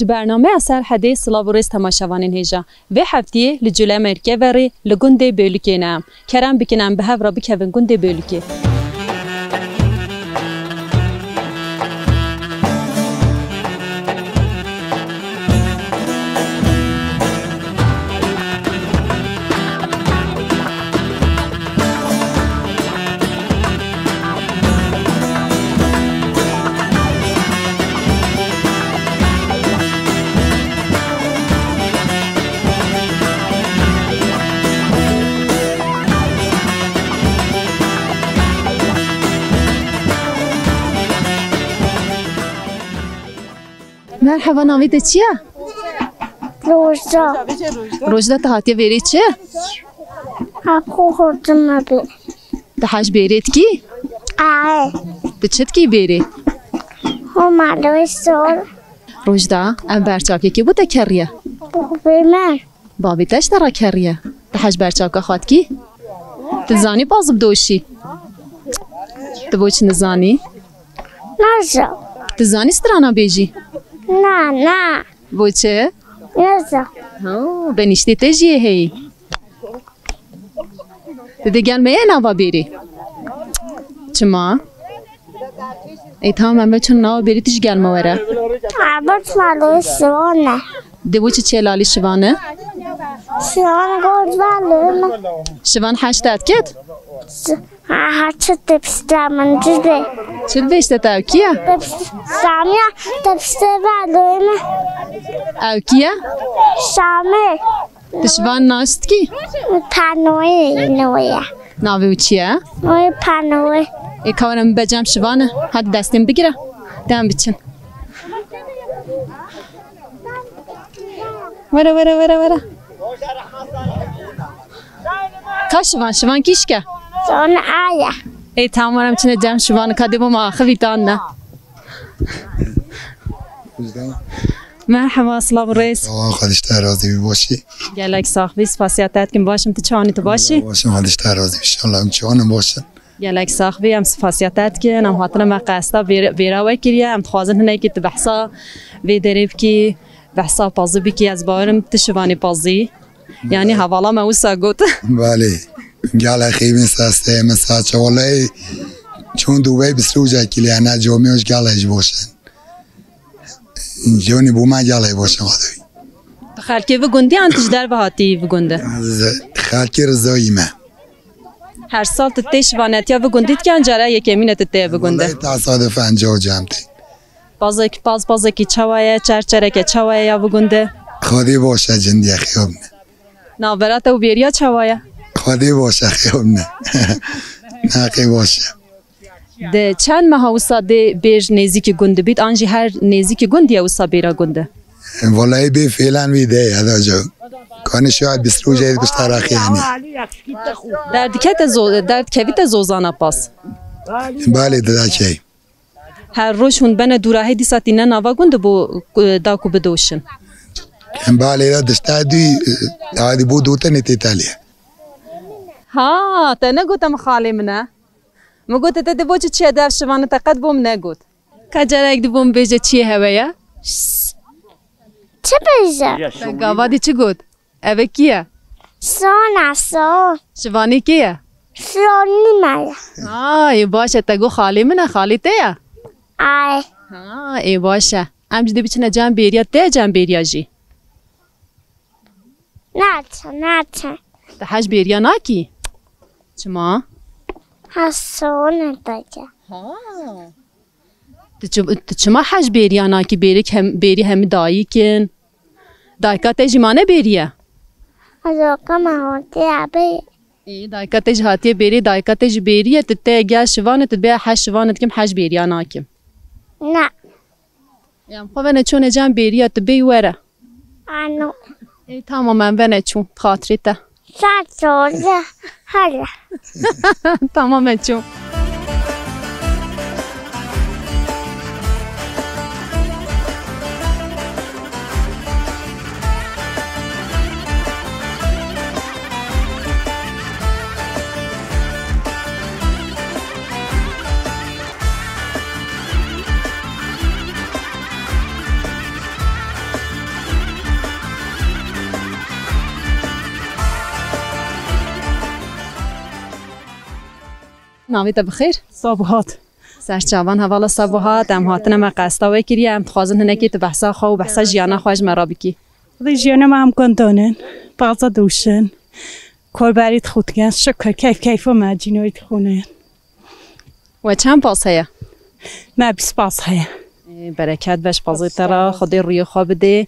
برنامه اثر حدی سلاوریس تماشاوانین هیجا و هفته لجوله مرکه وری لگنده بولکی نام کرم بکنم به هفرا بکوین گنده بولکی مرحبا نامیده چیه؟ روزا روزدا تهاتی بیری چه؟ اکو خوردم بی تهاش بیریت کی؟ بچت کی بیری؟ هم علوی سال روزدا ام برچاکی کی بوده کریه؟ بیمار بابی تش ترا کریه تهاش برچاکا خواد کی؟ تزانی باز بدوشی تبوچ نزانی؟ نزا تزانی سترانا بیجی؟ نه بوچه؟ نزا بنیشتی تجیه هی دیگر میه نوا بیری چما؟ ای تمام همه چون نوا بیری تیش گرمه وره عباد مالوی سوانه دیوچه چه لالی شوانه؟ سوان گود والوی شوان هشتاد کت؟ هرچه تپسته من جده چه بیشتر تا او کیه؟ سامیا تپسته والوی او کیه؟ سامه تشوان ناست کی؟ پنوی نویه ناوی او چیه؟ نوی پنوی ای کارم بجم شوانه حد دستیم بگیره دم بچن وره کا شوان کیش که؟ سوان آیا ای تمامم چنه جمع شوان کدی با ما خویتان نه مرحبا سلام رئیس خودش راضی باشی گلک صاحبی سپاسیاتت کم باشم تو چانی تو باشی باشم خودش راضی ان شاء الله چانم باشه گلک صاحبی هم سپاسیاتت کن هم حاطن ما قصدا بیرا وکریه هم خوازن هنایی که بحثا وی دریب کی بحثا پازی بی کی از باورم تشوانی پازی یعنی حوالا ما وسا گوت بله گل خیلی سسته مثلا والله چون دوبای بسروجا کلی انا جامعش گلش باشن جونی بوما گله باشن خدایی خالکی و گندی انتش در بهاتی و گنده خالکی رضایی ما هر سال تتش وانتیا و گندید که انجاره یکمینه تته و گنده تصادف انجام جمعی بازه کی چوایه چرچره که چوایه یا و گنده خدای باشه جندی خیابنه نابرات و بیریا چوایه خدای باشه خیابنه نقی باشه ده چند ماه اوسا ده بیج نزیک گنده بید آنجی هر نزیک گندی اوسا بیرا گنده والله بی فعلا ویده هذا جو کان شاید بسرو جاید بشتراخی یعنی درد کویت زوزانا پاس بله داکی هر روز هون بنا دوراهی دی ساتی نه نوا گنده بو داکو بدوشن بله دا دشتادی عادی بود دوتا نتیتالیه ها تنه گوتم خالی منه مگوت تا دبوچ چیه در شوانه تقد بوم نگوت کجا یک دبوم بیجه چیه هویه چه بیزه؟ گاوادی چی گوت؟ اوه کیه؟ سون شوانی کیه؟ سونی مایا ای باشه تگو خالی منه خالی تیه؟ آی ای باشه امجده بیچنه جمع بیریا تیه جمع بیریا جی نه تحش بیریا ناکی؟ چما؟ حسونه بگه تو چما حج بیریا ناکی بیری همه دایی کن دایکا تیجی مانه بیریه از اوکا مهوتی عبی دایکا تیج هاتیه بیری دایکا تیج بیریه تته گل شوانه تبیه حج شوانه کم حج بیریا ناکیم نه یم خواه چون جمع بیریه تبی وره آنو ای تمام ونه چون خاطری تا ساتوزه هلا تمام چون ناویت بخیر صبحات سرچاوان حوالا صبحات ام هاتنه ما قصدا وکری ام تخوازن هنکی تو بحثا خو بحثا جیانا خواهش مرا بکی ریجیانا ما هم کندانن بعضا دوشن کار برید خود گن شکر کیف و مجینویت خونه و چند پاس هیا؟ ما 20 پاس هیا برکت بش پازی ترا خدای روی خواب بده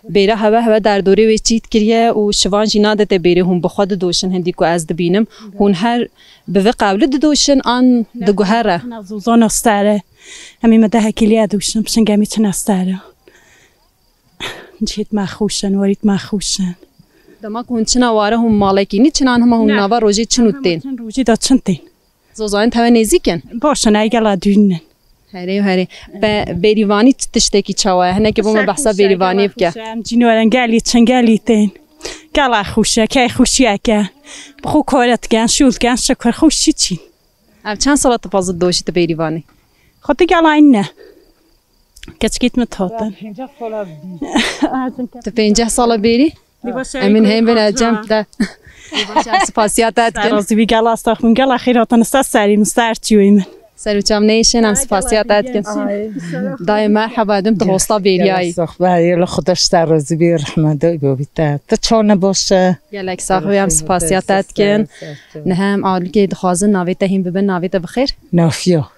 بیره هوا در دوره و چیت کریه و شوان جینا ده بیره هم بخواد دوشن هندی کو از دبینم هون هر به قبل دوشن آن دگوهره نزوزان استاره همین مده هکیلی دوشن بشن گمیتن استاره جیت مخوشن ورید مخوشن دما کون چنا واره هم مالکی نی چنان هم هم نوا روزی چنوتین روزی داد چنتین زوزان تو نزیکن باشن ایگلا دونن هری بریوانی تشتکی چواه هنه که بوم بحثا بریوانی بکه جنوارن گلی چنگلی تین گلا خوشه که خوشیه که بخو کارت گن شول گن شکر خوشی چی اب چند سال تفاضل دوشی تو بریوانی خود گلا اینه کچکیت متهاتن تو 50 سال بری امین هم بین اجم ده سپاسیاتت کن رازی بی گلا استخون گلا خیراتن سری مسترچیوی من سروچام نیشن هم سپاسیاتت کن دای مرحبا دم تو هستا بیریایی بله خودش در رازی بی رحمت بیته تو چونه باشه گلک ساخوی هم سپاسیاتت کن نه هم آلی که دخوازن ناویت هم ببین ناویت بخیر نافیا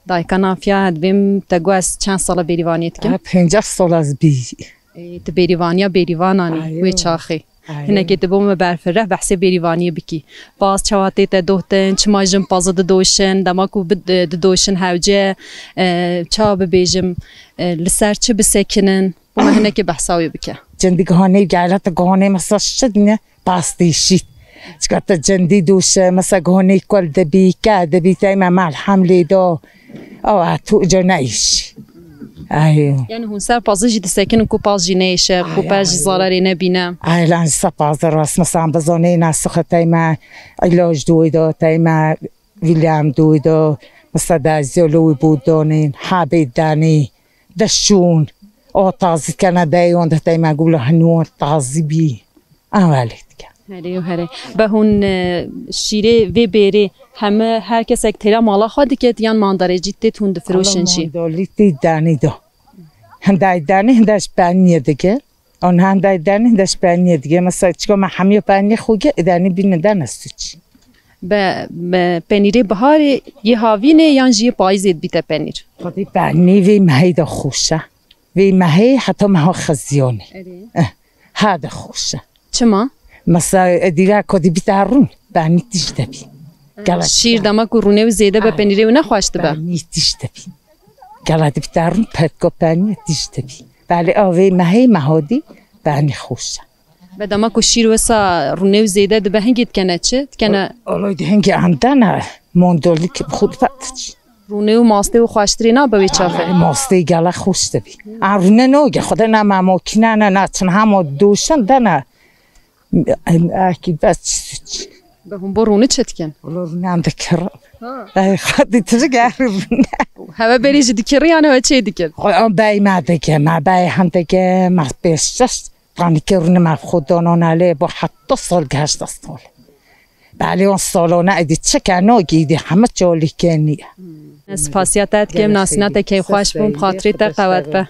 دای که نافیا هدویم تگو از چند سال بریوانیت کن 50 سال از بی تو بریوانیا بریوانانی وی چاخی هنه که تبوم برفره بحث بریوانی بکی باز چواتی تا دوتن چما جم پازد دوشن دماکو بد دوشن هوجه چا ببیجم لسر چه بسکنن بوم هنه که بحثاوی بکه جندی گهانه گالت گهانه مثلا شدنه باستیشی چکت جندی دوشه مثلا گهانه کل دبی که دبی تایما مع الحملی دو او تو جنایش يعني هون سر بازجي تسكن كوباز جينيش كوباز زاراري نبينا لان سپاز راست مثلا بزانه نسخه تایما علاج دویدا تایما ویلیام دویدا مثلا دازیولوی بودانین حابید دانی دشون او تازی کنه دایون ده تایما گوله هنون تازی بی اولیت کن هری به هون شیره وی بری همه هر کس یک تیرا مالا خواهد که دیان مانداره جیت تون دفروشن شی ماندالیتی دانی دو هندای دانی هنداش بانیه دیگه آن هندای دانی هنداش بانیه دیگه مثلا چیکار ما همیو بانی خوگه دانی بین دانستوچ به پنیره بهاری یه هاوینه یا جیه پایزید بیت پنیر خودی بانی وی مهی دا خوشه وی مهی حتی مها خزیانه هذا خوشه چما مثلا دیگه کدی بیتارون بانی تیش دبی شیر دما کرونه و زیده به پنیره و نخواشته به بانی تیش دبی گلاد بیتارون پدکو بانی تیش دبی ولی آوی مهی مهادی بانی خوشه به دما کو شیر و سا رونه و زیده ده به هنگید کنه چه کنه اولای ده هنگی اندانه موندولی که خود پتچ رونه و ماسته و خواشتری نه به چافه ماسته گله خوش دبی رونه نوگه خدا نه ممکنه نه چون همه دوشن دنه اکی بس به هم برونه چت کن رونه انده کرا خودی تجگه رونه هوا بری جدی کری یا نه چه دیگه آن بای مدگه ما بای هندگه ما بیشتر قانی که رونه ما خودانان علی با حتی سال گشت استال بله اون سالانه ادی چه کنه گیدی همه جالی کنیه سپاسیاتت که ناسینات که خوش بوم خاطری تا قوت به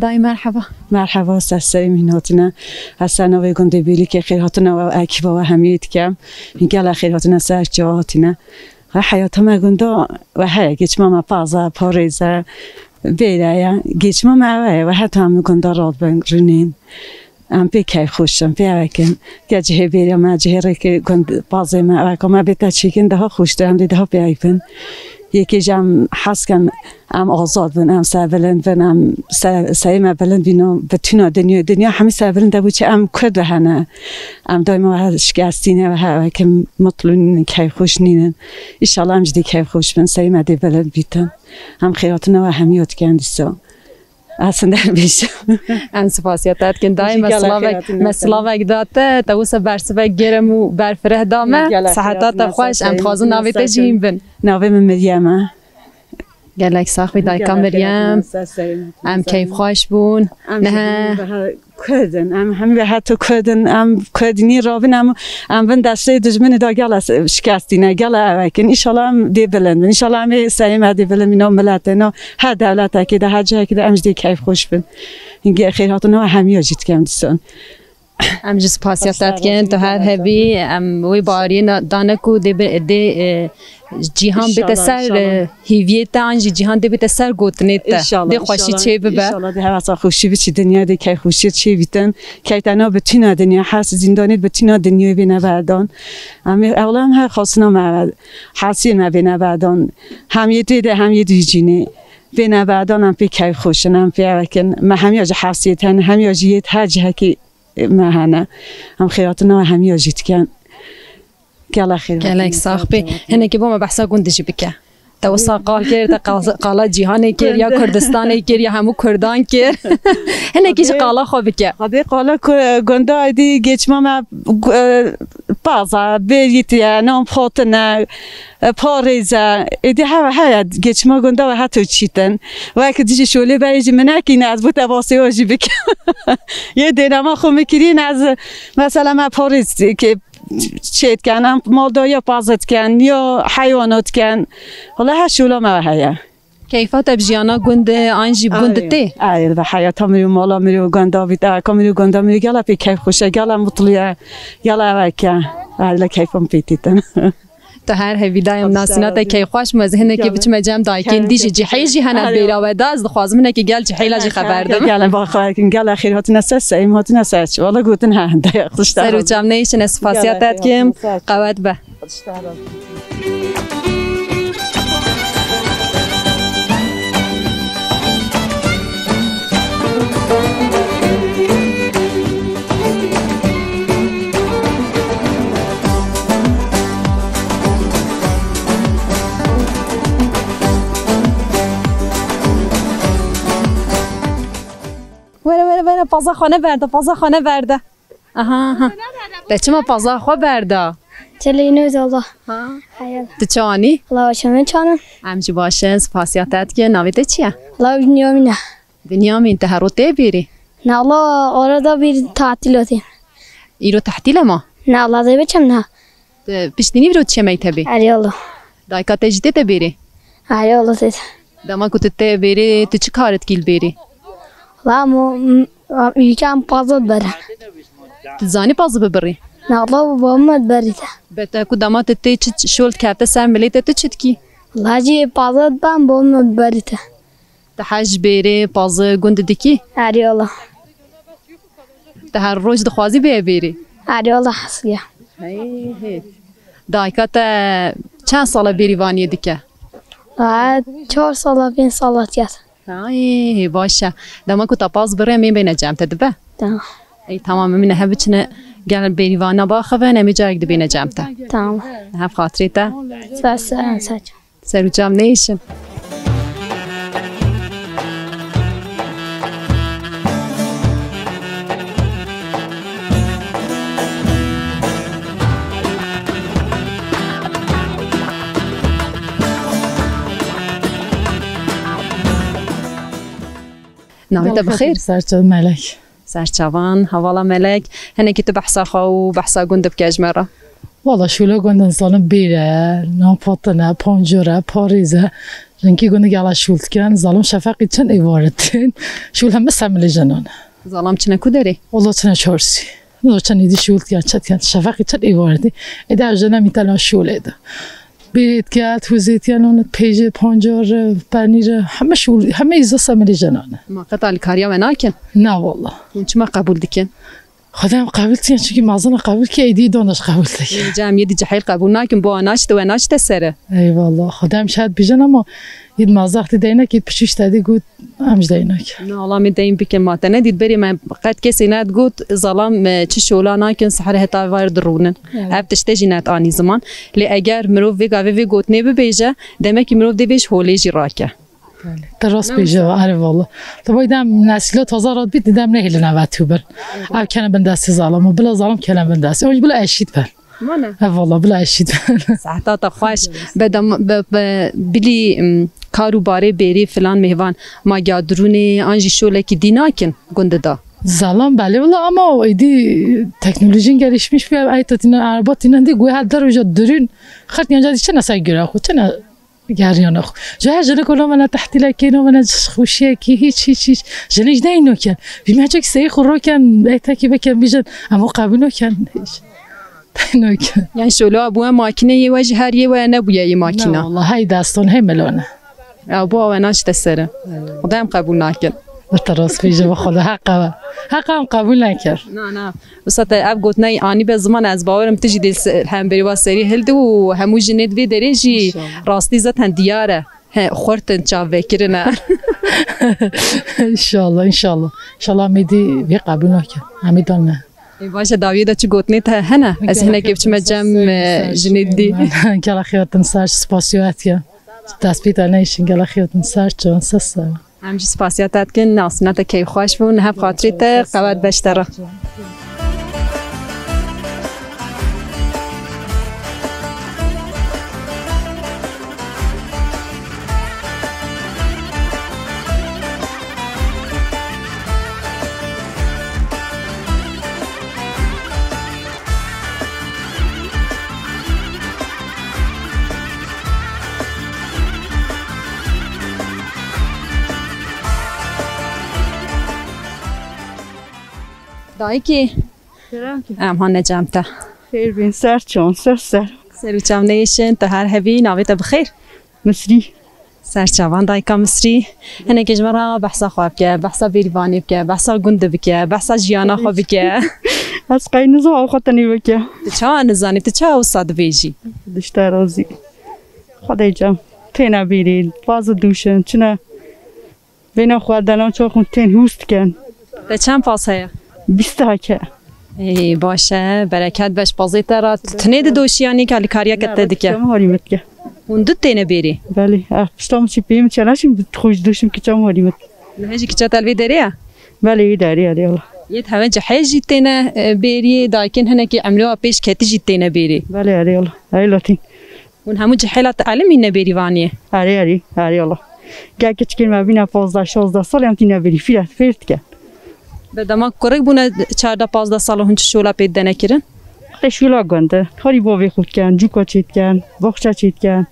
دای مرحبا سسری میناتنا حسنا و گنده بیلی که خیراتنا و اکیبا و همیت کم میگل خیراتنا سر جاهاتنا و حیات ما گنده و هر گیچ ما پازا پاریزا بیرایا گیچ ما معوه و حتی هم گنده راد بنگرنین ام بیکی خوشم بیاکن گجه بیریا ما جهره که گنده پازه ما و ما بیتا چیکن ده ها خوش دارم دیده ها بیایفن یکی جام حس کن ام آزاد بن ام سربلند بن ام سعیم بلند بینم بتونا دنیا همه سربلند بود چه ام کرد هنه ام دائما شکستینه و هر که مطلون کیف خوش نینن انشالله ام جدی کیف خوش بن سعیم دی بلند بیتن هم خیراتنا و همیات کندیسا اصلا در بیشم ام سپاسیاتت کن دایم مثلا وقت داته توسه برس و گرم و برفره دامه صحتات خوش ام خوازن ناویت جیم بن ناوی من مریمه گلک ساخت دایکا مریم ام کیف خوش بون نه کردن ام همه به حتی کردن ام کردنی رابن ام بن دسته دجمن دا گل شکستی نه گل اوکن انشالله ام دی بلند انشالله ام سعیم دی بلند اینا ملتنا هر دولت که ده هر جایی که ده امج دی کیف خوش بن اینگه خیراتنا همیه جیت کم دیسان ام جس پاسیاتت کن تو هر هبی ام وی باری دانکو دی جیهان بیت سر هیویت آنجی جیهان دی بیت سر گوتنیت دی خوشی چه ببه انشالله دی هوا خوشی بچی دنیا دی کی خوشی چه بیتن کی تنها بتینا دنیا حس زندانیت بتینا دنیا بینه بعدان ام اولا هم خاصنا ما حسی ما بینه بعدان هم یه دی هم یه دیجینی بینه بعدان هم پی کی خوشنم پی وکن ما همیاج حسیت هن همیاجیت هر جهه کی ما هنه هم خیراتنا همیاج جیت کن گله خیر گله صاحبی هنه که با ما بحثا گندجی بکه توسا قال کرد قالا جهانی کرد یا کردستانی کرد یا همو کردان کرد هنه کیش قالا خوب بکه هذه قالا گنده دی گچ ما بازا بیتی نام خاطر پاریزا ایدی ها گچ ما گنده و حتی چیتن و که دیگه شوله بیچی منکی از بود واسه واجی بکه یه دینما خو میکرین از مثلا ما پاریز که چیت کنم مالداری پازت کن یا حیوانات کن حالا هر شولا ما هیا کیفات بجیانا گنده آنجی گنده تی ایل و حیاتا میرو مالا میرو گنده بیت کامیرو گنده میرو گلا پی کیف خوشه گلا مطلعه گلا وکه ایل کیفم پیتیتن تو هر هوی دایم ناسینات کی خوش مزهنه که بچم جام دایکین دیجی جحیجی هنر بیرا و داز خوازم نه که گل جحیلا جی خبر دم گل با خواهر کن گل اخیر هات نسس ایم هات نسس والا گوتن ها دایقش سر جام نیشن اسفاسیاتت کیم قوت به وره پازا خانه برده آها دچما پازا خو برده چلینو زالا تو چانی الله شما چانم امجی باشه سپاسیاتت که ناویت چیه الله بنیامینه بنیامین ته روته بیری نه الله آردا بیر تعطیلاتی ایرو تحتیل ما نه الله زیبه چم نه پیشتینی برو چه میتبی علی الله دایکات جدی ته بیری علی الله زید دما کت ته بیری تو چی کارت کیل بیری و مو یکم پازد برن تزانی پازو ببری نه الله با مد بریده بته کو دامات ته چ شولت کافته سر ملیت ته چت کی الله جی پازد بام با مد بریده ته حج بیری پاز گند دکی علی الله ته هر روز دخوازی بیری علی الله حسیه دایکات چند سال بیری وانی دکه 4 سال 5 سالاتیت ای باشه دما کو تاپاز بره می بین جمع تدبه تمام ای تمام من هبچنه گل بیریوانا باخوه نمی جایگ دی بین جمع تا تمام هف خاطری تا بس سرو جمع نیشن ناویت بخیر سرچاو ملک سرچوان حوالا ملک هنه که تو بحثا خواهو بحثا گنده بکجمه والا شوله گندن زالم بیره ناپاتنه پانجوره پاریزه جنکی گنده گلا شولت کن زالم شفقی چند ایواردین شول همه سملی جنانه زالم چنه کو داری؟ والا چنه چارسی نو چنه ایدی شولت کن چند کن شفقی چند ایواردی ایده اجنه میتلا شوله ده بیرید که توزیت یانون پیج پانجار پنیر همه شول همه ایزا سملی جنانه ما قطع کاریا و ناکن نه والا اون چه ما قبول دیکن خدام قابلتي چونکی مازن قابل کی ایدی دانش قابلتی جمعیت جحیل قبول نکن با ناشت و ناشت سره ای والله خدام شاید بیجن اما ید مازاختی دینا که پشیش تادی گود همش دینا که نه والله میدیم بکن ماته ندید بری من قد کسی ند گود ظلام چه شولا نکن سحر هتا وارد رونن هب تشتجی نت آنی زمان لی اگر مرو وی گاوی وی گوت نبی بیجه دمکی مرو دی بیش هولیجی راکه درست بیجه آره والله تو بایدم نسلات تازه راد بید دیدم نهیل نوت تو بر اب کنه بندستی ظلام و بلا ظلام کنه بندستی اوج بلا اشید بر مانه والله بلا اشید ساعتا تا خوش بدم بلی کارو باره بری فلان مهوان ما گادرونه آنجی شوله کی دیناکن گنده دا زلام بله والله اما ایدی تکنولوژی gelişmiş bir ayetinin arabatının de güya dar وجود درين خرت يعني جالس شنا سايقرا خو شنا جاريان اخو جا جنا كلهم انا تحت لكن وانا خوشيه كي هيك جنيش داينو كان بما جاك سيخ رو كان ايتاكي بكن بيجن اما قابلو كان داينو كان يعني شوله ابو ماكينه یه وجه هر یه و نبويه یه ماكينه والله هاي داستان هي ملونه ابو و ناش تسره خدام قبول نکن بالتراس بيجي بخدا حقا قبول نکرد نه وسط اب گوت نه آنی به زمان از باورم تجی دل هم بری واسری هلد و همو جنید وی درجی راستی زتن دیاره خورتن چا وکرنه ان شاء الله میدی بی قبول نکرد همیدانه باشه داویدا چه گوت نه ته هنه از هنه که چم جم جنید دی گلا خیاتن سر سپاسیات یا تثبیت نشین گلا خیاتن سر چون سسا همچی سپاسیاتت کن ناسنات کی خوش بون هف خاطری ته قوت بشتره دایی که ها نجامته خیر بین سر چون سر سروچم نیشن تا هر هبی ناویت بخیر مصری سرچوان دایکا مصری هنه کجمرا بحثا خواب که بحثا بیروانی بکه بحثا گنده بکه بحثا جیانا خواب بکه از قینزو آخواتنی بکه چه نزانی چه استاد بیجی دشته رازی خدای جم تینا بیرید باز دوشن چنه بینا خواردن چه خون تین هوست کن ده چند پاس هیا 20 که ای باشه برکت بش بازی ترا تنید دوشیانی که کاریا کته دیگه حریمت که اون دو تینه بیری بله اشتام چی پیم چلاشیم خوش دوشیم که چم حریمت هجی که چه الوی دریه بله داری الله یه همه جحی جیتینه بیری دایکن هنه که عملوا پیش کتی جیتینه بیری بله الله ای لاتین اون همو جحیلات علمی نبیری وانیه اری الله گه که چکن مبینا 15-16 سال هم تینه بیری فرد که بدما کرک بونه 14-15 سال هنچ شولا پیدا نکردن شولا گنده کاری باوی خود کن جوکا چیت کن باخچه چیت کن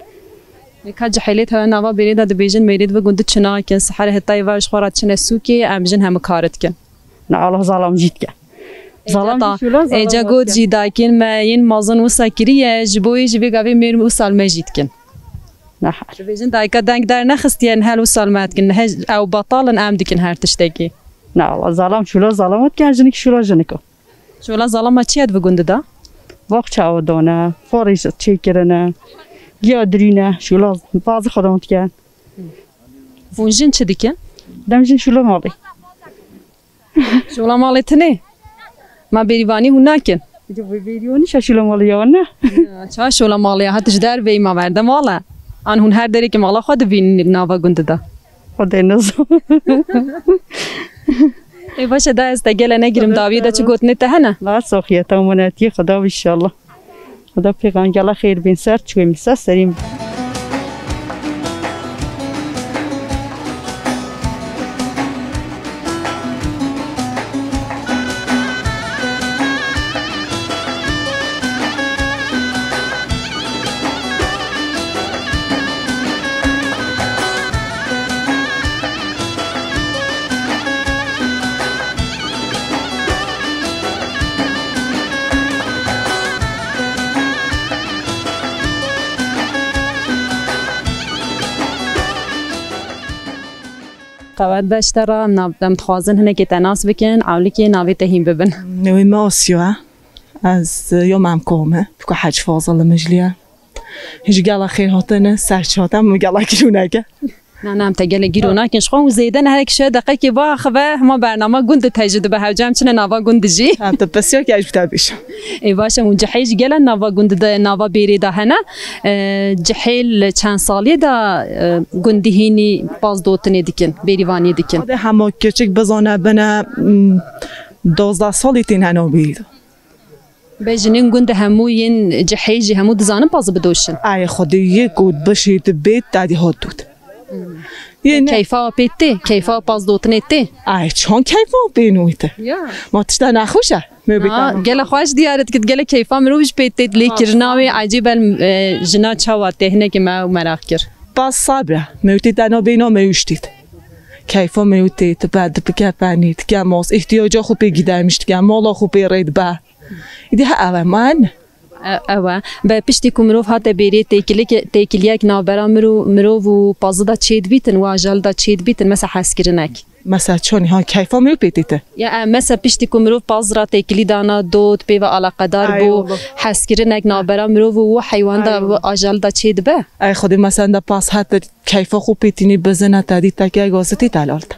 که جحیلیت ها نوا بیرید داد بیجن میرید و گنده چنا کن سحر هتای وارش خورد چنه سوکی امجن هم کارت کن نه الله ظالم جیت کن ظالم ایجا گود جیدا کن ما این مازن و سکریه جبوی جبی گاوی میرم و سالمه جیت کن نه بیجن دایکا دنگ در نخستین هل و سالمت کن او بطالن ام دیکن هر تشتگی نه الله ظالم شولا ظالمت که جنک شولا جنکو شولا ظالم چیت و گنده دا وقت چاو دانه فارش چی کرنه گیادرینه شولا باز خدمت کن اونجن چه دیکن دمجن شولا مالی شولا مالی تنه ما بیریوانی هون نکن بیریوانی شولا مالی یا نه چه شولا مالی هاتش در بی ما ورده ماله آن هون هر دری که مالا خود بین ناوا گنده دا خدای نزو ای باشه دا استگل نگیرم داویدا چه گوت نته هنه لا سوخیت امانتی خدا ان شاء الله خدا پیغام گلا خیر بین سر چوی میسا سریم قواد بشترا نام تخوازن هنه که تناس بکن عولی که ناوی تهیم ببن نوی ما آسیوه از یوم هم کومه بکو حج فاضل مجلیه هیچ گلا خیر هاتنه سرچ هاتم گلا گیرونگه نه تگل گیرونا کنش خون زیدن هر یک شده دقیقه که با خبه ما برنامه گند تجربه به هوجم چنه نوا گند جی هم تا بسیار که اجبتر بیشم ای باشه اون جحیج گل نوا گند ده نوا بیری ده هنه جحیل چند سالی دا گندی هینی باز دوتنی دیکن بیریوانی دیکن ده همه کچک بزانه بنا 12 سالی تین هنو بید بجنین گند همو ین جحیجی همو دزانم باز بدوشن ای خودی یک گود بشید بیت دادی هات دود کیفا پیتی کیفا باز دوتنی تی ای چون کیفا بینویته ما تشتا نخوشه گله خوش دیارت کت گله کیفا مروش پیتی لیکرناوی عجیب جنا چاوا تهنه که ما مراق کر باز صبره موتی دنا بینا میوشتید کیفا میوتید بعد بگپنید که ماس احتیاجا خوب بگیدمشت که مالا خوب برید با ایده ها من اوه به پشتی که مروف هات بیری تیکلیک نابرا مروف و پازه دا چید بیتن و آجال دا چید بیتن مثل حس کرنک مثلا چونی ها کیفا میو بیتیته یا مثل پشتی که مروف پاز را تیکلی دانا دود پی و علاقه دار بو حس کرنک نابرا مروف و حیوان دا و آجال دا چید به ای خودی مثلا دا پاس حتی کیفا خوب بیتینی بزنه تدید تکی گازتی تلالت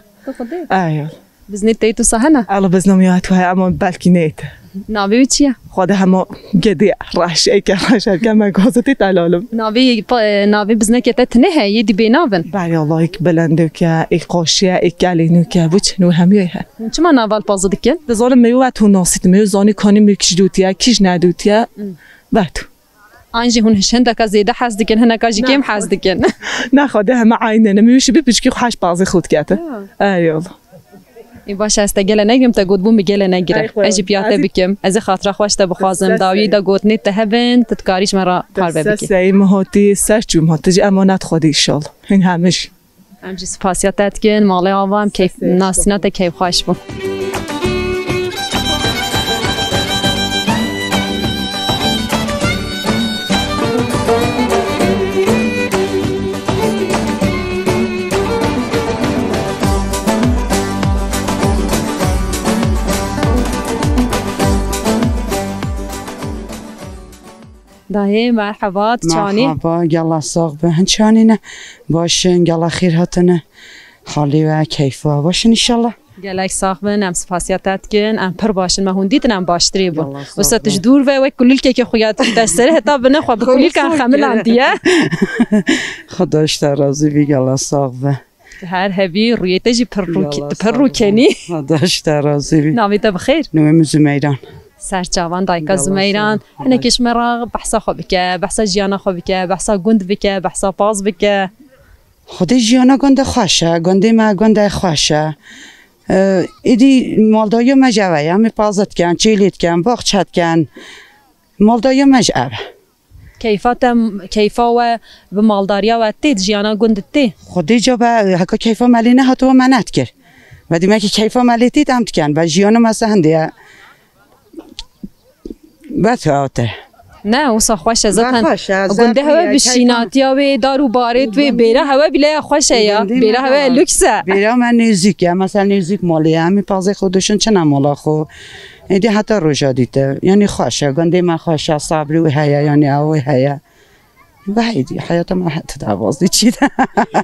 ایو بزنید تیتو سهنه الله بزنم تو های اما بلکی نیت ناوی چیه؟ خود همه گدی رش ای که رش که من گازتی تلالم ناوی بزنه که تنه یه دی بیناون بله الله ایک بلندو که ایک قاشیه ایک گلینو که بچ نو همیه ها چما ناول پازه دیکن؟ دزار میو تو ناسیت میو زانی کنی میکش دوتیه کیش ندوتیه باتو آنجی هون هنده که زیده حس دیکن هنه که جی کم حس دیکن نه خوده همه عینه نمیوشی بپیچ که خوش بازی خود کته ایوه این باشه است گله نگم تا گود بوم گله نگیره اجی پیاته بکم از خاطر خوش تا بخوازم داوی دا گود نیت هبن تتکاریش مرا کار ببکی سعی مهاتی سرچوم هاتی امانت خودی ایشال این همش همچی سپاسیاتت کن مالی آوام کیف ناسینات کیف خوش بو داهی مرحبا چانی مرحبا گلا ساق به هنچانی نه باشن گلا خیر هاتنه خالی و کیفا باشن انشالله گلک ساق بن ام سپاسیاتت کن ام پر باشن ما هندیت ام باشتری بو وسطش دور و کلیل که خویات دستره حتی بنه خو کلیل کان خمل اندیه خداش راضی بی گلا ساق به هر هبی رویتجی پر رو کنی خداش راضی بی نامیت بخیر نویم زمیران سرچاوان دایکا زمیران هنه کش مرا بحثا خوب که بحثا جیانا خوب که بحثا گند بکه بحثا پاز بکه خود جیانا گنده خوشه گنده ما گنده خوشه ایدی مالدایا مجوه همی پازت کن چیلیت کن باخچت کن مالدایا مجوه کیفا و به مالداریا و تید جیانا گند تی خودی جا به هکا کیفا ملینه هاتو منت کرد و دیمه که کیفا ملیتی دمت کن و جیانا مثلا هنده باتره نه اوسا خوشه زدن گنده هوا بشیناتی و دارو بارد و بیره هوا بله خوشه یا بیره هوا لوکسه بیره من نزدیکه مثلا نزدیک مالی همی پازه خودشون چه نمالا خو ایدی حتی روژا دیده یعنی خوشه گنده من خوشه صبری و هیا یعنی او هیا و هیدی حیات ما حتی دوازدی چیده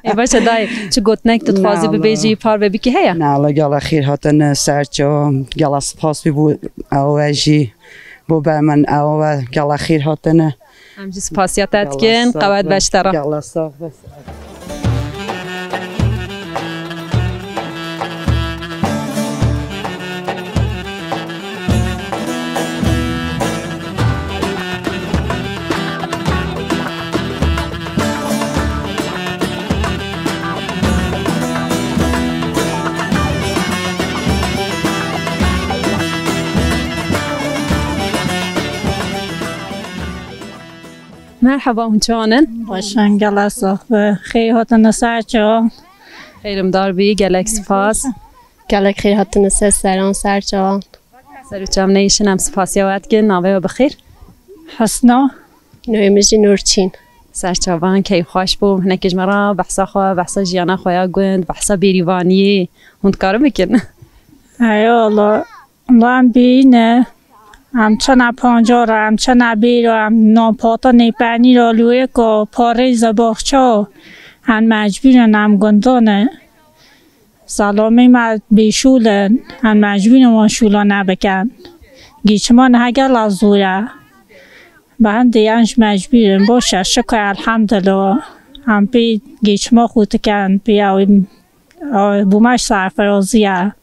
ای باشه دای چه گوتنک تو خوازی ببیجی پار ببی که هیا نه الله گلا خیر هاتن سرچا گلا سپاس بی بود او اجی بو به من او و گلا خیر هاتنه همچی سپاسیاتت کن قواد بشترا گلا ساق بس مرحبا هونچانن باشن گلا ساق خیر هاتن سرچا خیرم دار بی گلک سپاس گلک خیر هاتن سران سرچا سرچام نیشن هم سپاسیات کن ناوه و بخیر حسنا نویمجی نورچین سرچاوان کی خوش بوم نکج مرا بحثا خو بحثا جیانا خویا گوند بحثا بیریوانی هند کارو میکن ایالا لام بینه هم چنا پنجار هم چنا بیرو هم ناپاتا نیپنی را لوی که پاره زباخچا هم مجبورن هم گندانه سلامی ما بیشولن هم مجبورن ما شولا نبکن گیچمان هگر لازوره به هم دیانش مجبورن باشه شکر الحمدلله هم پی گیچما خود کن پی بومش سرفرازیه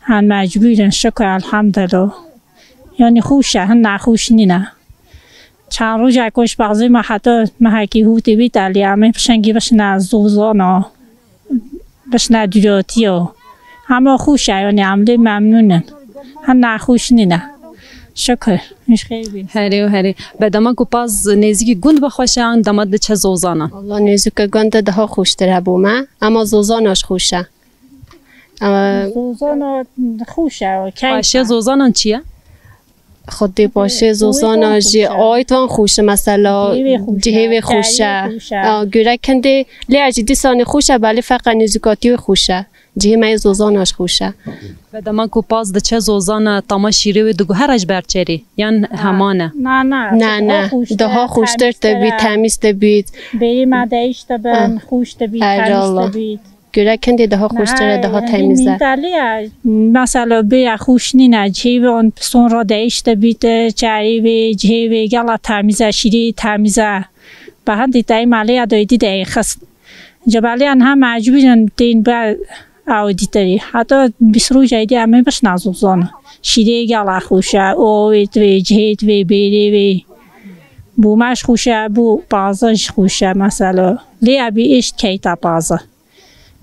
هم مجبورن شکر الحمدلله یعنی خوشه هم نخوش نینه چند روز اکوش بعضی ما حتی محکی هوتی بید علی همه پشنگی بشنه زوزانا بشنه دیراتی ها همه خوشه یعنی عملی ممنونن هم نخوش نینه شکر میش خیلی بین هری و هری به دما کو پاز نزدیک گند بخوشن دما چه زوزانا والله نزدیک گند ده خوشتره بومه اما زوزاناش خوشه زوزانا خوشه باشه زوزانا چیه خودی باشه زوزانا جی آیتوان خوشه مثلا جهوی خوشه گره کنده لیاجی دیسانی خوشه ولی فقط نزدیکاتی خوشه جهه مای زوزاناش خوشه به دما کو پاز ده چه زوزانا تما شیره و دگو هرج برچری یان همانه نه ده ها خوشتر تبید تمیز تبید بری مدهیش تبن خوش تبید تمیز تبید گره کنده ده ها خوشتره ده ها تمیزه مثلا بیا خوش نینه جهه اون پسون را دهیش تبید چری و جهه و گلا تمیزه شیری تمیزه به هم دیده مالی ادایدی ده خست جبالی هم مجبورن دین با او دیتری حتی بسرو جایدی همه بش نزوزانه شیری گلا خوشه اوید و جهید و بیری و بومش خوشه بو بازش خوشه مثلا لیا بی اشت کیتا بازه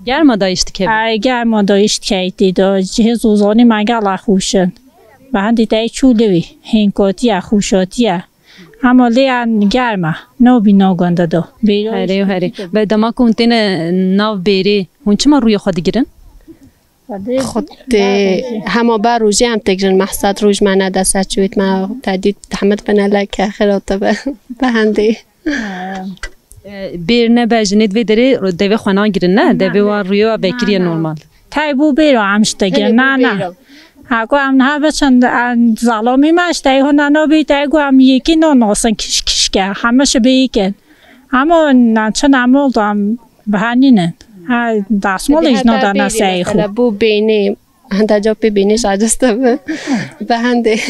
گرما دایشت که گرما دایشت کیتی دا جه زوزانی من گلا خوشن و هم دیده چولوی هنکاتیه خوشاتیه اما لیان گرمه نو بی نو گنده دو هری و هری به دما کنتین ناو بیری هون چما روی خود گیرن؟ خود همه بر روژی هم تگرن محصد روژ منه دست چوید ما تدید تحمد بناله که خیراته به هنده بیر نه بجنید و داری دوی خوانا گیرن نه دوی و روی و بکری نورمال تایبو بیرو همش تگرن نه اگه هم نه بچند ظلامی ماش تای ها ننابی تایگو هم یکی ناناسن کش که همش بیکن اما نچه نمال دام بهانینن دستمالش ندارن سعی خوب بو بینی هنده جا پی بینیش عجسته به هنده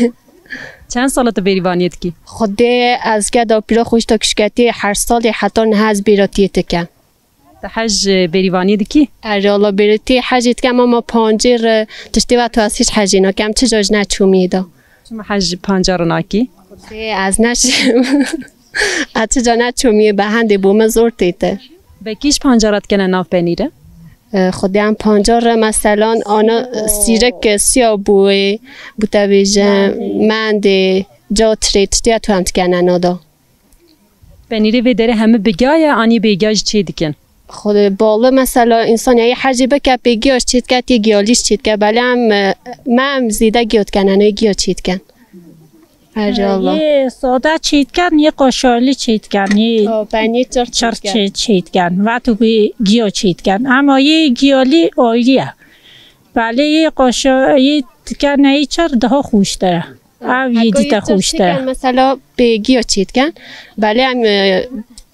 چند سالت بیریوانیت کی؟ خوده از که دا پیرا خوش تا کشکتی هر سال حتی نه از بیراتیت که حج بیریوانیت کی؟ اجالا بیراتی حجیت که اما پانجیر تشتی و تو از هیچ حجی نکم چه جاج نچومیده شما حج پانجار ناکی؟ از نش از چه جا نچومیه به هنده بوم زور تیته به کیش پانجارت کنه ناف بینیره؟ خودی هم پانجار مثلا آنا سیرک سیاه بوی بوده بیجه من ده جا تریت تو هم تکنه نادا بینیره و داره همه بگاه آنی بگاهش چی دیکن؟ خود بالا مثلا انسان یه حجی بکه بگیاش چید که یه گیالیش چید که بله هم زیده گیاد کنن و گیاد چید کن یه ساده چید کن یه قاشالی چید کن یه چرچ چید کن و تو بی گیاه چید کن اما یه گیالی آیلیه بله یه قاشالی کن یه چر ده خوش داره او یه دیده خوش داره مثلا به گیاه چید کن بله هم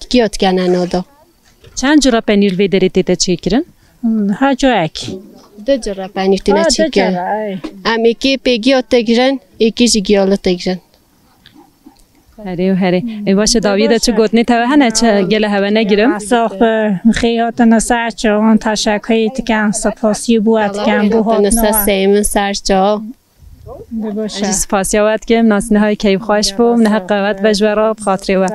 گیاد کنن آده چند جورا پنیر وی داری تیتا چی کرن؟ ها جا اکی دو جورا پنیر تینا چی کرن ام اکی پیگی آتا گرن اکی جی گیالا تا گرن هری و هری ای باشه داویده چه گوتنی تا هنه چه گله هوا نگیرم صاحب خیاتنا سرچا تشکری تکن سپاسی بود کن بوهاتنا سیمن سرچا سپاسی بود که ناسنه های کیف خوش بوم نه قوت بجورا بخاطری و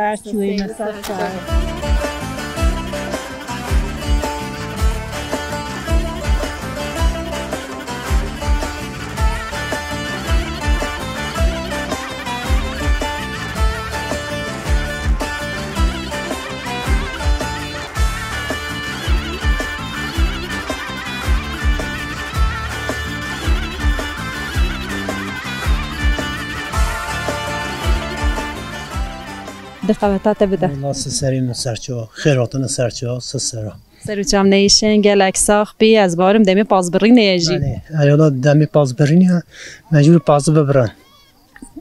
دقوتات بده الله سریم سرچو خیراتن سرچو سسرا سروچام نیشن گلک ساخ بی از بارم دمی پاس برین یجی ایالا دمی پاس برین مجبور پاس ببرن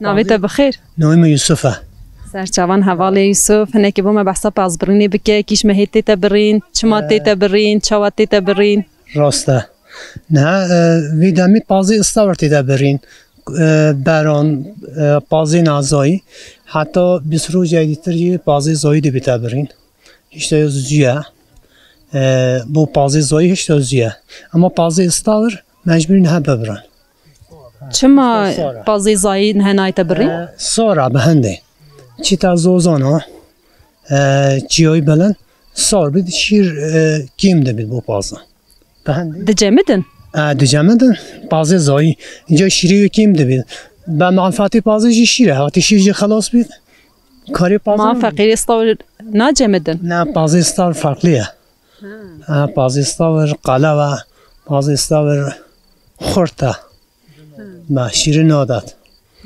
ناویت بخیر نویم یوسفه سرچوان حوال یوسف هنه که بوم بحثا پاس برینی بکه کیش مهیتی تبرین چماتی تبرین چواتی تبرین راسته نه وی دمی پازی استاورتی تبرین بران پازی نازایی حتی بسرو جدیدتر پازی زایی دی بتبرین هیچ تازیه بو پازی زایی هیچ تازیه اما پازی استاور مجبورین هم ببرن چما پازی زایی نه نای تبرین سارا به هنده چی تا زوزانا چیای بلند سار بید شیر کیم ده بید بو پازا به هنده دجمدن دجمدن پازی زایی اینجا شیری کیم ده بید به معرفتی پازی جی شیره هاتی شیر جی خلاص بید کاری پازی ما فقیر استاور نا جمدن نه پازی استاور فرقلیه پازی استاور قله و پازی استاور خورته ما شیر نادد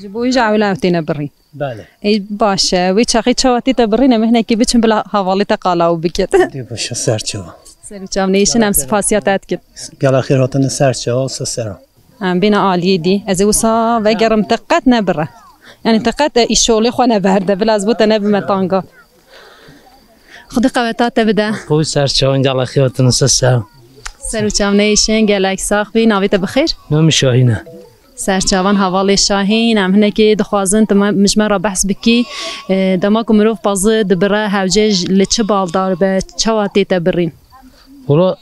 جبوی جعوله اوتینا برین بله ای باشه وی چاقی چواتی تبرین مهنه کی بچن بلا حوالی تقالا و بکت دی باشه سرچو سرچام نیشن هم سپاسیاتت کن گل خیراتن سرچو سسرا هم بینا عالیه دی از اوسا و گرم تقت نبره یعنی تقت ایشولی خو نبرده بلا از بوت نبی متانگا خود قوتات بده خوی سرچو گل خیراتن سسرا سرچام نیشن گلک ساخ بی ناویت بخیر نامی شاهینه سرچاوان حوالی شاهین هم هنه که دخوازن مجمع را بحث بکی دما که مروف بازه دبره هوجه لچه بالدار به چواتی تبرین ولا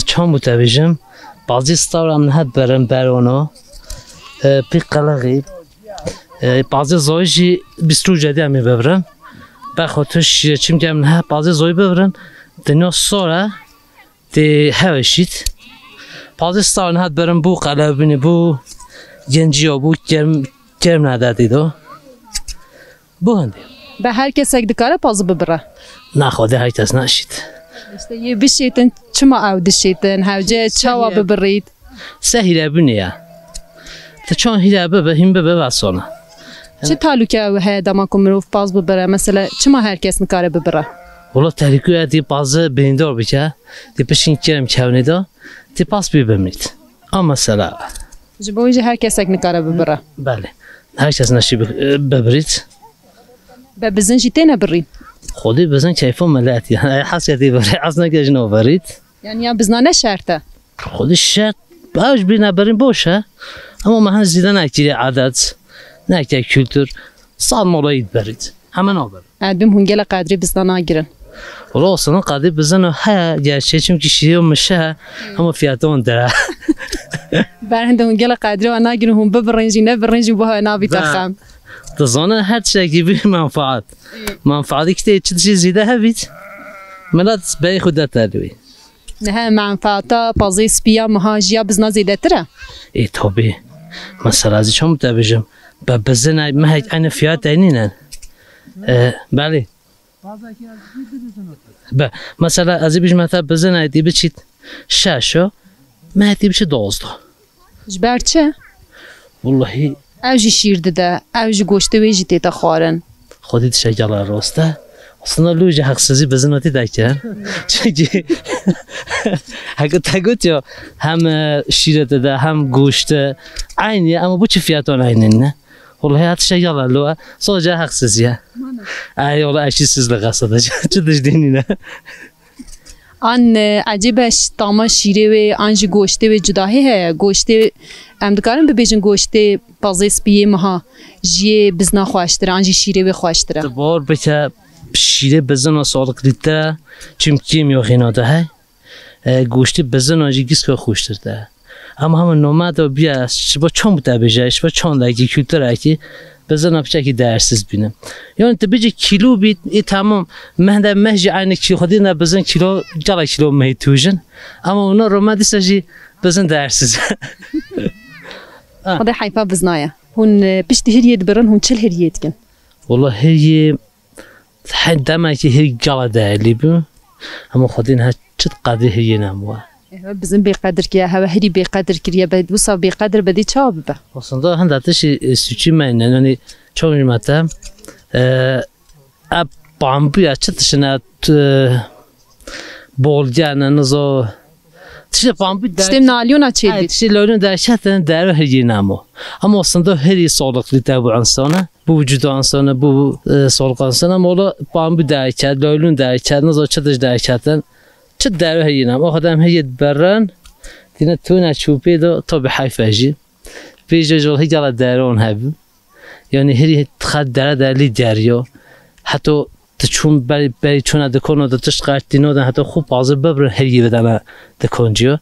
چام متوجهم بعضی استار من هد برم برانو بی قلقی بعضی زایجی بیستو جدی همی ببرم بخاطرش چیم که من هد بعضی زای ببرم دنیا ساره دی هوشید بعضی استار هد برم بو قلبینی بو جنجیا بو گرم ندادی دو بو هندی به هر کس یک دکاره پازو ببره نه خواده هر کس نشید işte یه بشیتن چما او دشیتن هوجه چاوا ببرید سهیره بینیه تا چون هیره ببه هم ببه بسانه چه تعلقه او هی دما کمروف پاز ببره مثلا چما هر کس نکاره ببره ولی تحریکوی دی پازه بیندار بکه دی پشین کرم کونی دا دی پاس ببمید اما مثلا جبویجه هر کس یک نکاره ببره بله هر کس نشی ببرید به بزن جیته نبرید خودی بزن کیفو ملتی حسیتی بری اصلا که جنو برید یعنی یا بزنانه شرطه خودی شرط باش بی نبرین باشه اما من زیده نکتیری عادت نکتیری kültür سال مولایید برید همه نابرید ادبیم هنگل قدری بزنان آگیرن ولی اصلا قدری بزنان ها گرچه چون که شیری و مشه اما فیاتون داره برهنده هنگل قدری و ناگیرن هم ببرنجی نبرنجی بها نابی تخم تظن هر شيء به منفعت منفعتی که چیزی زیده هست ملت به خودت تدوی نه منفعتا پازی سپیا مهاجیا بزنا زیده تره ای طبیعی مثلا از چون متوجهم به بزن مهج این فیات اینه بله به مثلا از بیش مثلا بزن ایدی بچید شاشو مهدی بشه 12 جبر چه والله اوجی شیر داده اوجی گوشته ویجی تیتا خارن خودی تشکل راسته اصلا لوجه حقسازی بزناتی دکتر چون اگه تگوت یا هم شیر داده هم گوشته عینی اما بو چه فیاتون عینی نه والله هات تشکل لوه صاجه حقسازیه ای والله اشی سیز لقصده چه دشدینی نه آن عجیبش تاما شیره و آنجی گوشته و جداهی هست گوشته ام دکارم ببیجن گوشته بازی سپیه مها جیه بزنا خواشتره آنجی شیره و خواشتره بار بکه شیره بزن و سالق دیده چیم کیم یا خیناده های گوشته بزن آنجی گیس که خوشتره اما همه نامده بیا شبا چون بوده بیجه شبا چون لگی کلتر اکی بزن اپچه که درسیز بینم یعنی تو بیجه کیلو بید ای تمام مهنده مهجی عینه کیلو خودی نه بزن کیلو جلا کیلو مهی توجن اما اونا رو مدی سجی بزن درسیز خدا حیفا بزنایه هون پشتی هریت برن هون چل هریت کن والله هری حد ما که هری جلا دالی بیم اما خودی نه چت قدر هری نموه بزن بقدر که هوا هری بقدر کریه بد وسا بقدر بدی چا ببه اصلا هند اتش سوچی من یعنی چون میمتم اب بامبیا چه تشنه بولجانه نزو تشنه بامبی تشتم نالیونا چی بید؟ تشنه نالیون درشتن در هری نمو اما اصلا هری سالقلی تابع انسانه bu vücudu insanı bu soluk insanı ama ola bambu derken, loylun derken, nazar çatış derken çat derve heyinam. O kadar heyet berran dine tuna çupe de tabi hayfacı. Bejol hicala derun habi. Yani heri txad derli deriyo. Hatta تچون بری چون دکانو دتش قرط دینو ده حتی خوب بازه ببر هری بدم دکانجیو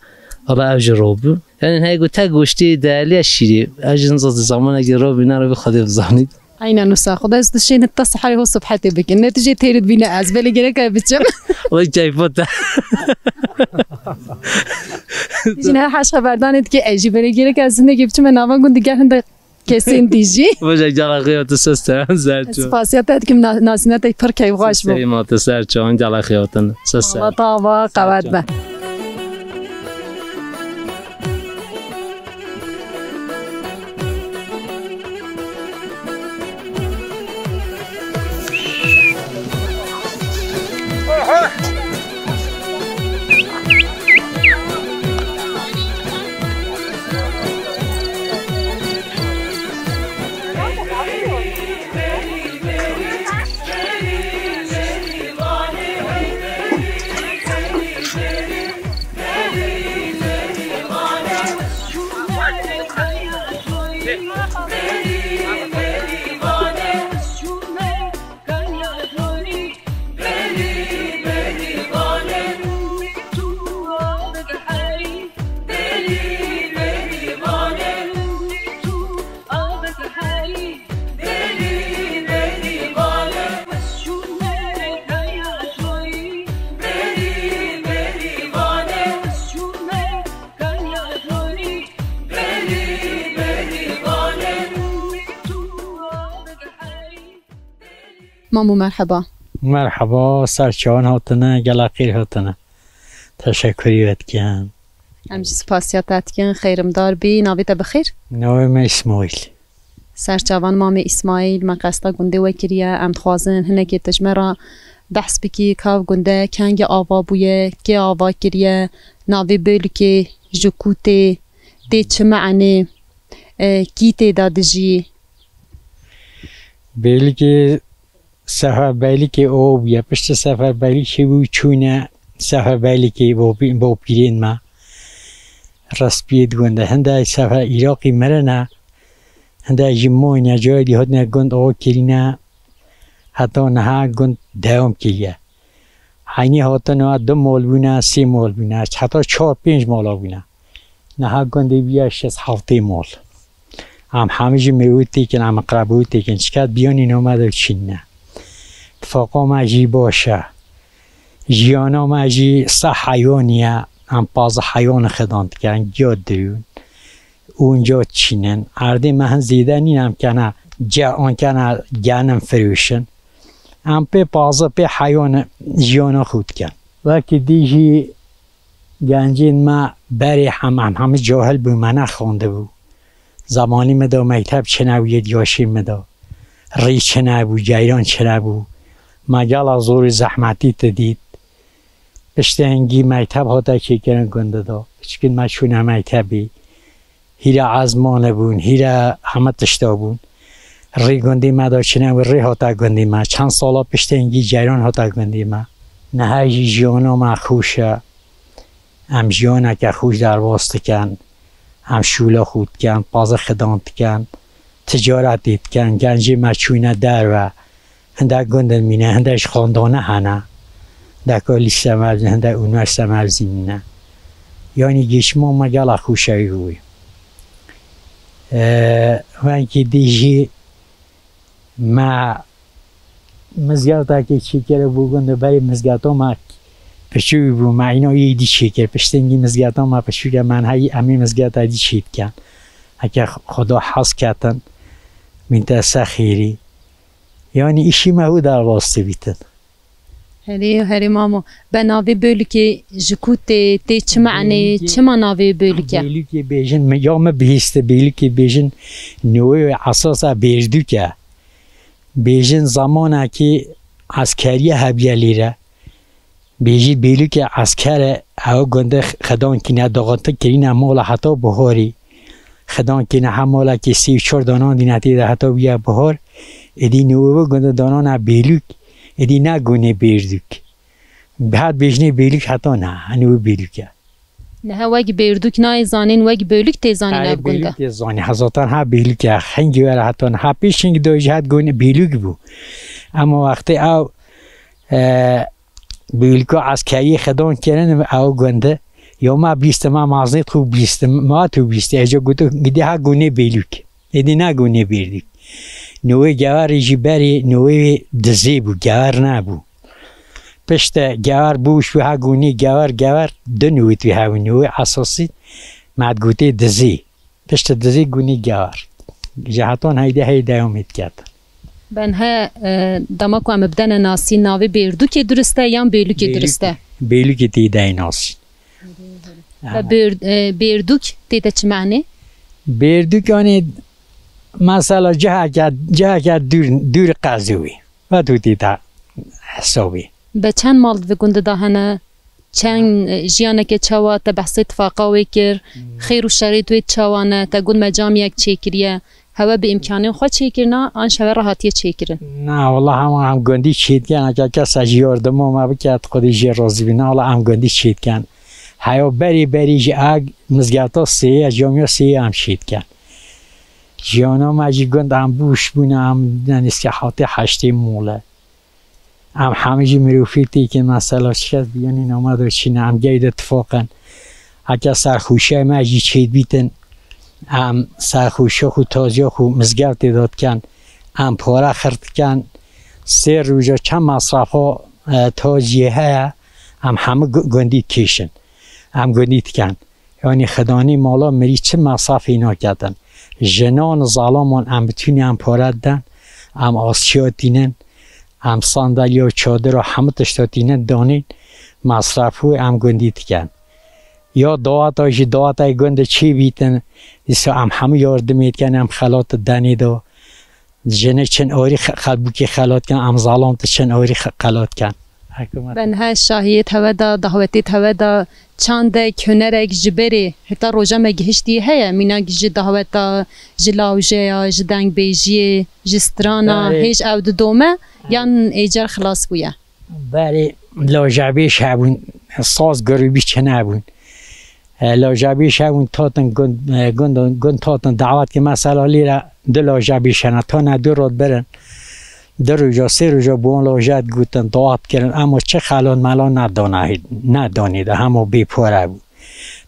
حالا اوج روبو یعنی هی گوته گوشتی دلی شیری اجن زمان اگه روبی نرو بخواد بزنید عينا نسا خدا استشين التصح عليه صبحتي بك النتيجة تيرد بينا أزبالي جريك بتجم والله جاي فوتا جينا حاش خبردانت كي أجي بالي جريك أزني جبت من نافن كنت جاهن ده كسين تيجي وجا جالا خيوت سستر زرتو سپاسياتات كم ناسيناتي فركي وغاش بو سيما تسرچون جالا خيوتن سستر الله طابا قواد به مامو مرحبا مرحبا سرچوان هاتنه گلاقیر هاتنه تشکریت کن همچی سپاسیاتت کن خیرم دار بی ناویت بخیر نویم اسماعیل سرچوان مام اسماعیل ما قصدا گنده وکریه ام خوازن هنه که تجمرا بحث بکی کاو گنده کنگ آوا بویه که آوا کریه ناوی بلکه جکوته تی چه معنی کیته دادجی بلکه سفر بیلی که او بیا پشت سفر بیلی که بو چونه سفر بیلی که با پیرین ما رسپید گنده هنده سفر عراقی مرنه هنده جمعه نجای دی هدنه گند آقا کرینه حتی نه گند دوام کریه حینی حتی نه 2 مال بونه 3 مال بونه حتی 4-5 مال بونه نه گنده بیا 6-7 مال همه جی میوتی کن هم قربوتی کن چکت بیانی نامده چینه اتفاقا مجی باشه جیانا مجی سه حیانیه هم 15 حیان خداند کن یاد درون اونجا چینن عرده مهن زیده نینم کنه جان کنه گنم فروشن هم پی 15 پی حیان جیانا خود کن وقتی دیجی گنجین ما بری همه جاهل بو منه خونده بو زمانی مدا مکتب چه نبوید یاشی مدا ری چه نبو جیران چه نبو مجال زور زحمتی تدید پشت هنگی مکتب هاتا که کرن گنده دا چکن مشونه مکتبی هیره عزمانه بون هیره همه تشتا بون ری گنده مدا چه نبو ری هاتا گنده ما چند سالا پشت هنگی جیران هاتا گنده ما نهایی جیانا ما خوشه هم جیانا که خوش در واسط کن هم شولا خود کن پاز خدانت کن تجارت دید کن گنجی مچونه در و هنده گندن مینه هندهش خاندانه هنه دکالی سمرز هنده اونور سمرزی مینه یعنی گشما مگل خوشایی روی و اینکه دیجی ما مزگرد که چی کرده بگنده برای مزگرد ها ما پشوی بو ما اینا یه چی کرد پشتنگی مزگرد ها ما پشوی که من هایی امی مزگرد ها دی چید کن اگه خدا حس کتن من خیری یعنی ایشی مهو در واسطه بیتن هری مامو بناوی بölke جکوته تی چه معنی چه مناوی بölke بölke بیجن یا ما بهسته بölke بیجن نوع اساس بیردو که بیجن زمانه که عسکری هبیه لیره بیجی بیلو که عسکر او گنده خدان کنه داغانتا کرینه مولا حتی بهاری خدان کنه همالا که 34 دانان دینتی ده حتی بیا بهار ادی نوو گنده دانان بیلوک ادی نگونه بیردوک بعد بیجنه بیلوک حتی نه هنو بیلوکه نه وقت بیردوک نای زانین وقت بیلوک تیزانی نب گنده بیلوک تیزانی هزاتان ها بیلوکه خنگی وره حتی ها پیشنگ دوی جهت گونه بیلوک بو اما وقتی او بیلکو عسکری خدان کردن او گنده یا ما بیست ما مازنیت خوب بیست ما تو بیست اجا گوتو گیده ها گونه بیلوک ایدی نه گونه بیلوک نوی گوار جیبری نوی دزی بو گوار نبو پشت گوار بوش و ها گونه گوار دنوی توی ها نوی اساسی مد گوته دزی پشت دزی گونه گوار جهتان هیده امید کرد بنها دماغو هم بدن ناسی ناوی بیردوک درسته یا بیلوک درسته؟ بیلوک دیده ناسی بیردوک دیده چه معنی؟ بیردوک یعنی مثلا جه دور قضوی و تو دیده حسابی به چند مال و گنده داهنه چند جیانه که چوا تا بحث اتفاقاوی کر خیر و شری توی چوانه تا گون مجام یک چه کریه هوا به امکانی خود چه کرنا آن شوه راحتی چه کرن نه والله هم گندی چید کن اگر کس از یاردم ما بکرد خودی جه رازی بینه والله هم گندی چید کن هیا بری جه اگ مزگرتا سیه جامعه سیه هم چید کن جیانا مجی گند هم بوش بونه هم نیست که حاطی هشتی موله هم همه جی مروفیتی که مثلا چکت بیانی نامد و چینه هم گید اتفاقا اگر سرخوشه مجی چید بیتن هم سرخوشه خود تازیه خود مزگرت داد کن هم پاره خرد کن 3 روزه چند مصرف ها تازیه های هم همه گندی کشن هم گندید کن یعنی خدانی مالا مری چه مصرف اینا کردن جنان ظالمان هم بتونی هم پاره دن هم آسیات دینن هم صندلی و چادر و همه تشتات دینن دانین مصرف های هم گندید کن یا دعات های گنده چی بیتن دیسا همه یاردمید کن هم خلات دنید و جنه چن آوری خلبو که خلات کن هم ظالم تا چن آوری خلات کن بنها شاهیت هوا دا دهوتیت هوا دا چند کنرک جبری حتی روژه مگهشتی هیا مینا جی دهوت دا جلاوجه یا جدنگ بیجی جسترانا هیچ او دومه یان ایجر خلاص بویا بله لاجبیش هبون ساز گروبی چه نبون لاجبیش هبون تاتن گند تاتن دعوت که مثلا لیره دو لاجبیش هنه تا نه 2 راد برن 2 روزا 3 روزا بون لاجت گوتن دعوت کردن اما چه خلان ملان ندانیده همه بی پاره بود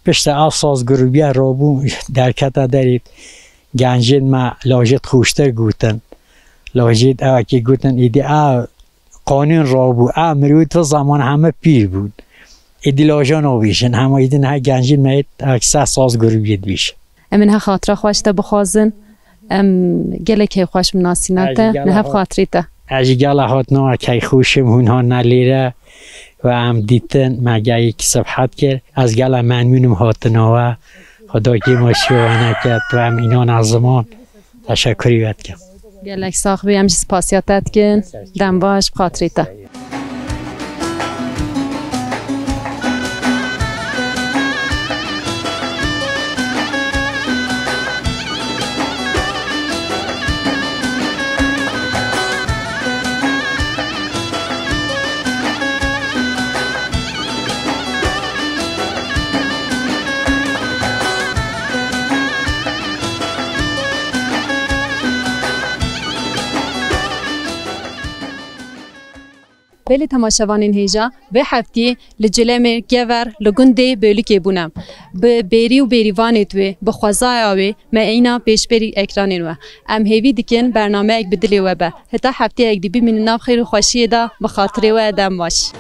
پشت افساز گروبی را بود درکت دارید گنجید ما لاجت خوشتر گوتن لاجت او که گوتن ایدی قانون را بود مروید و زمان همه پیر بود ایدی لاجان رو بیشن همه ایدی نه گنجید ما اکسه ساز گروبیت بیشن امین ها خاطره خوشته بخوازن گله که خوش مناسینته نه خاطریته اجی گله هات نه که خوشم اونها نلیره و هم دیدن مگه یک صفحت کرد از گله ممنونم هاتنا و خدا که ما شوانه کرد و هم اینان از زمان تشکری بد کرد گله ساخبی هم سپاسیاتت کن دم باش خاطریته بله تماشاوانین هیجا به هفتی لجلم گور لگنده بولیکی بونم به بیری و بیریوانی توی به خوازای آوی ما اینا پیش بری اکرانین و ام هیوی دیکن برنامه اک بدلی و به حتی هفتی اک دی بی من ناف خیر و خوشی دا به خاطری و ادم باش